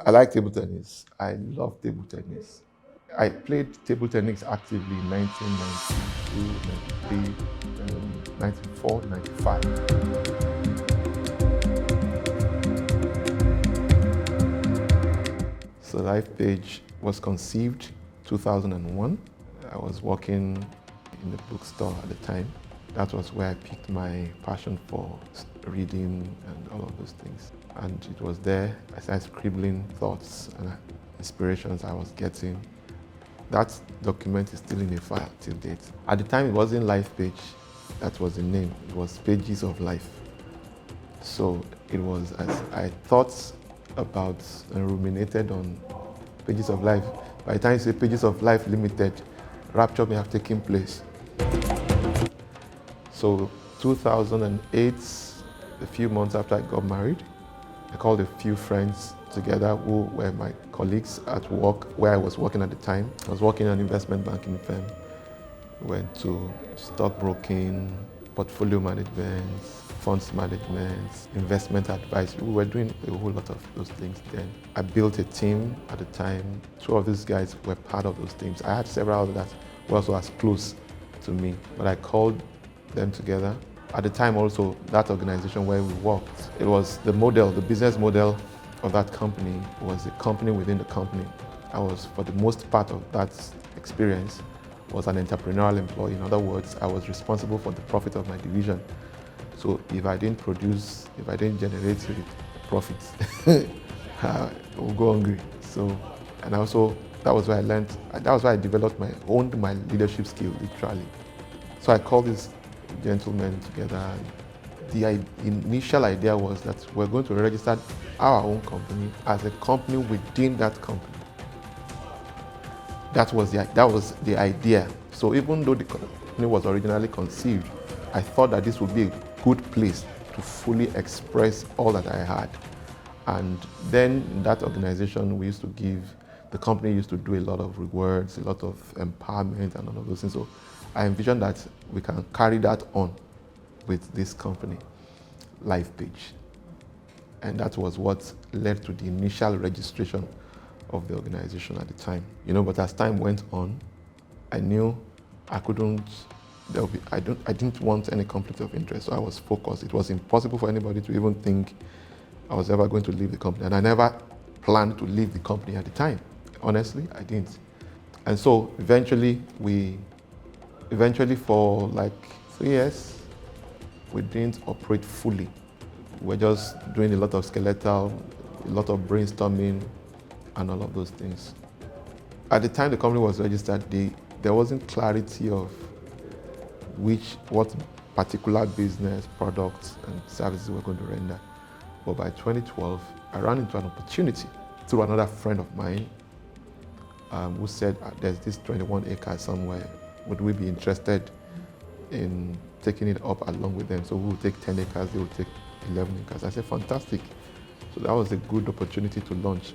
I like table tennis. I love table tennis. I played table tennis actively in 1992, 93, 94, 95. So Lifepage was conceived 2001. I was working in the bookstore at the time. That was where I picked my passion for reading and all of those things. And it was there I started scribbling thoughts and inspirations I was getting. That document is still in a file till date. At the time, it wasn't Lifepage, that was the name. It was Pages of Life. So it was as I thought about and ruminated on Pages of Life. By the time you say Pages of Life Limited, rapture may have taken place. So 2008, a few months after I got married, I called a few friends together who were my colleagues at work where I was working at the time. I was working in an investment banking firm. We went to stockbroking, portfolio management, funds management, investment advice. We were doing a whole lot of those things then. I built a team at the time. Two of these guys were part of those teams. I had several that were also as close to me, but I called them together. At the time also, that organization where we worked, it was the model, the business model of that company was a company within the company. I was, for the most part of that experience, was an entrepreneurial employee. In other words, I was responsible for the profit of my division. So if I didn't produce, if I didn't generate profits, I would go hungry. So, and also, that was where I learned, that was where I developed owned my leadership skill, literally. So I called these gentlemen together. The initial idea was that we're going to register our own company as a company within that company. That was the idea. So even though the company was originally conceived, I thought that this would be a good place to fully express all that I had. And then in that organization, the company used to do a lot of rewards, a lot of empowerment and all of those things. So I envisioned that we can carry that on with this company, Lifepage. And that was what led to the initial registration of the organization at the time. But as time went on, I knew I couldn't, I didn't want any conflict of interest, so I was focused. It was impossible for anybody to even think I was ever going to leave the company. And I never planned to leave the company at the time. Honestly, I didn't. And so eventually for like 3 years, we didn't operate fully. We're just doing a lot of skeletal, a lot of brainstorming, and all of those things. At the time the company was registered, there wasn't clarity of what particular business, products, and services we're going to render. But by 2012, I ran into an opportunity through another friend of mine who said, there's this 21 acres somewhere. Would we be interested in taking it up along with them? So we will take 10 acres, they will take 11 acres. I said, fantastic. So that was a good opportunity to launch.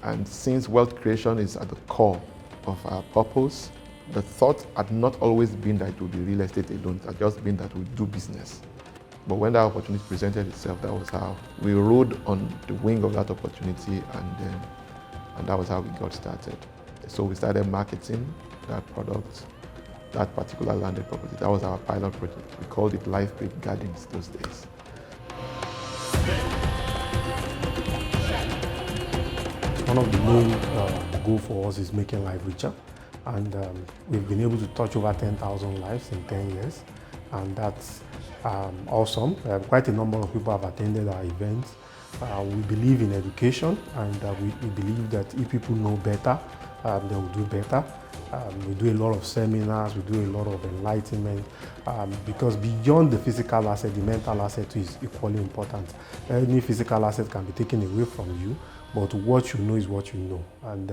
And since wealth creation is at the core of our purpose, the thought had not always been that it would be real estate alone. It had just been that we do business. But when that opportunity presented itself, that was how we rode on the wing of that opportunity, and that was how we got started. So we started marketing that product, that particular landed property. That was our pilot project. We called it Lifepage Gardens those days. One of the main goals for us is making life richer, and we've been able to touch over 10,000 lives in 10 years, and that's awesome. Quite a number of people have attended our events. We believe in education, and we believe that if people know better, they will do better. We do a lot of seminars, we do a lot of enlightenment, because beyond the physical asset, the mental asset is equally important. Any physical asset can be taken away from you, but what you know is what you know. And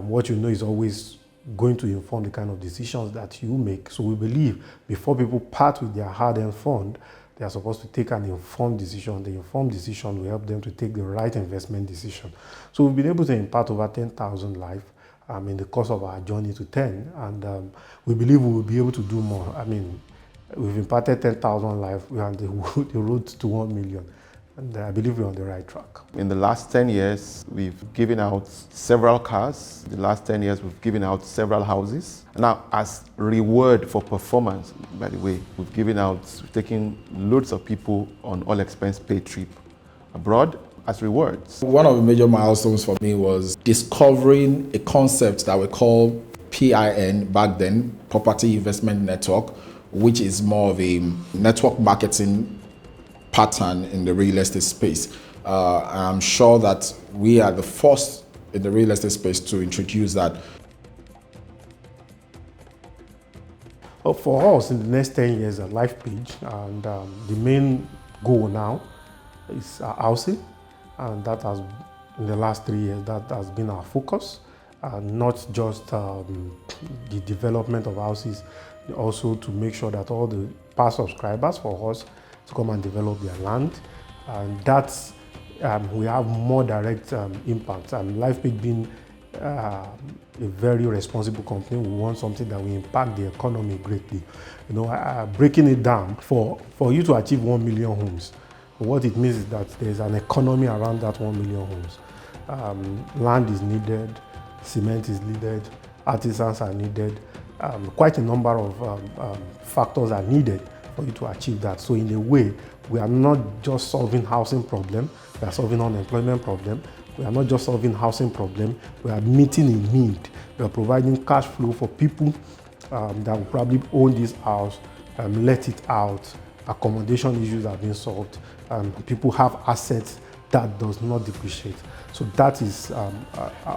what you know is always going to inform the kind of decisions that you make. So we believe before people part with their hard-earned fund, they are supposed to take an informed decision. The informed decision will help them to take the right investment decision. So we've been able to impart over 10,000 lives in the course of our journey to 10, and we believe we will be able to do more. We've imparted 10,000 lives, we're on the road to 1 million. And I believe we're on the right track. In the last 10 years, we've given out several cars. In the last 10 years, we've given out several houses. Now, as reward for performance, by the way, we've taken loads of people on all expense paid trip abroad as rewards. One of the major milestones for me was discovering a concept that we call PIN back then, Property Investment Network, which is more of a network marketing pattern in the real estate space. I'm sure that we are the first in the real estate space to introduce that. Well, for us, in the next 10 years at Lifepage, and the main goal now is housing, and that has, in the last 3 years, that has been our focus, not just the development of houses, also to make sure that all the past subscribers for us to come and develop their land, and that's we have more direct impact. And Lifepage being a very responsible company, we want something that will impact the economy greatly. You know, breaking it down, for you to achieve 1 million homes, what it means is that there's an economy around that 1 million homes. Land is needed, cement is needed, artisans are needed, quite a number of factors are needed for you to achieve that. So in a way, we are not just solving housing problem, we are solving unemployment problem. We are not just solving housing problem, we are meeting a need. We are providing cash flow for people that will probably own this house, let it out, accommodation issues are being solved, people have assets that does not depreciate. So that is our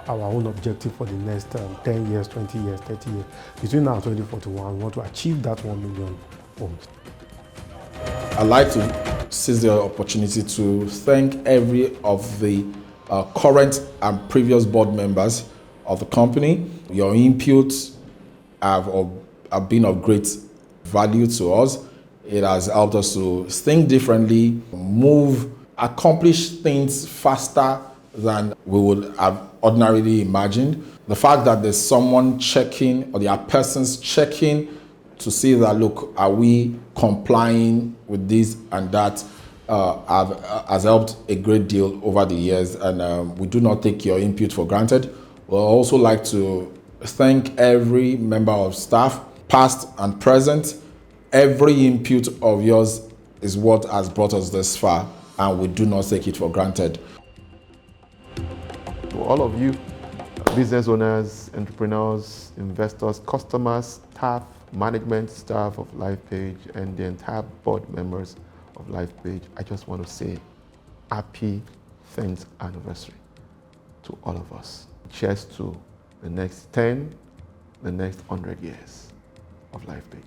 own objective for the next 10 years, 20 years, 30 years. Between now and 2041, we want to achieve that 1 million homes. I'd like to seize the opportunity to thank every of the current and previous board members of the company. Your inputs have been of great value to us. It has helped us to think differently, accomplish things faster than we would have ordinarily imagined. The fact that there's someone checking, or there are persons checking to see that, look, are we complying with this and that, has helped a great deal over the years, and we do not take your input for granted. We'd also like to thank every member of staff, past and present. Every input of yours is what has brought us this far, and we do not take it for granted. To all of you, business owners, entrepreneurs, investors, customers, staff, management staff of Lifepage, and the entire board members of Lifepage, I just want to say happy 10th anniversary to all of us. Cheers to the next 10, the next 100 years of Lifepage.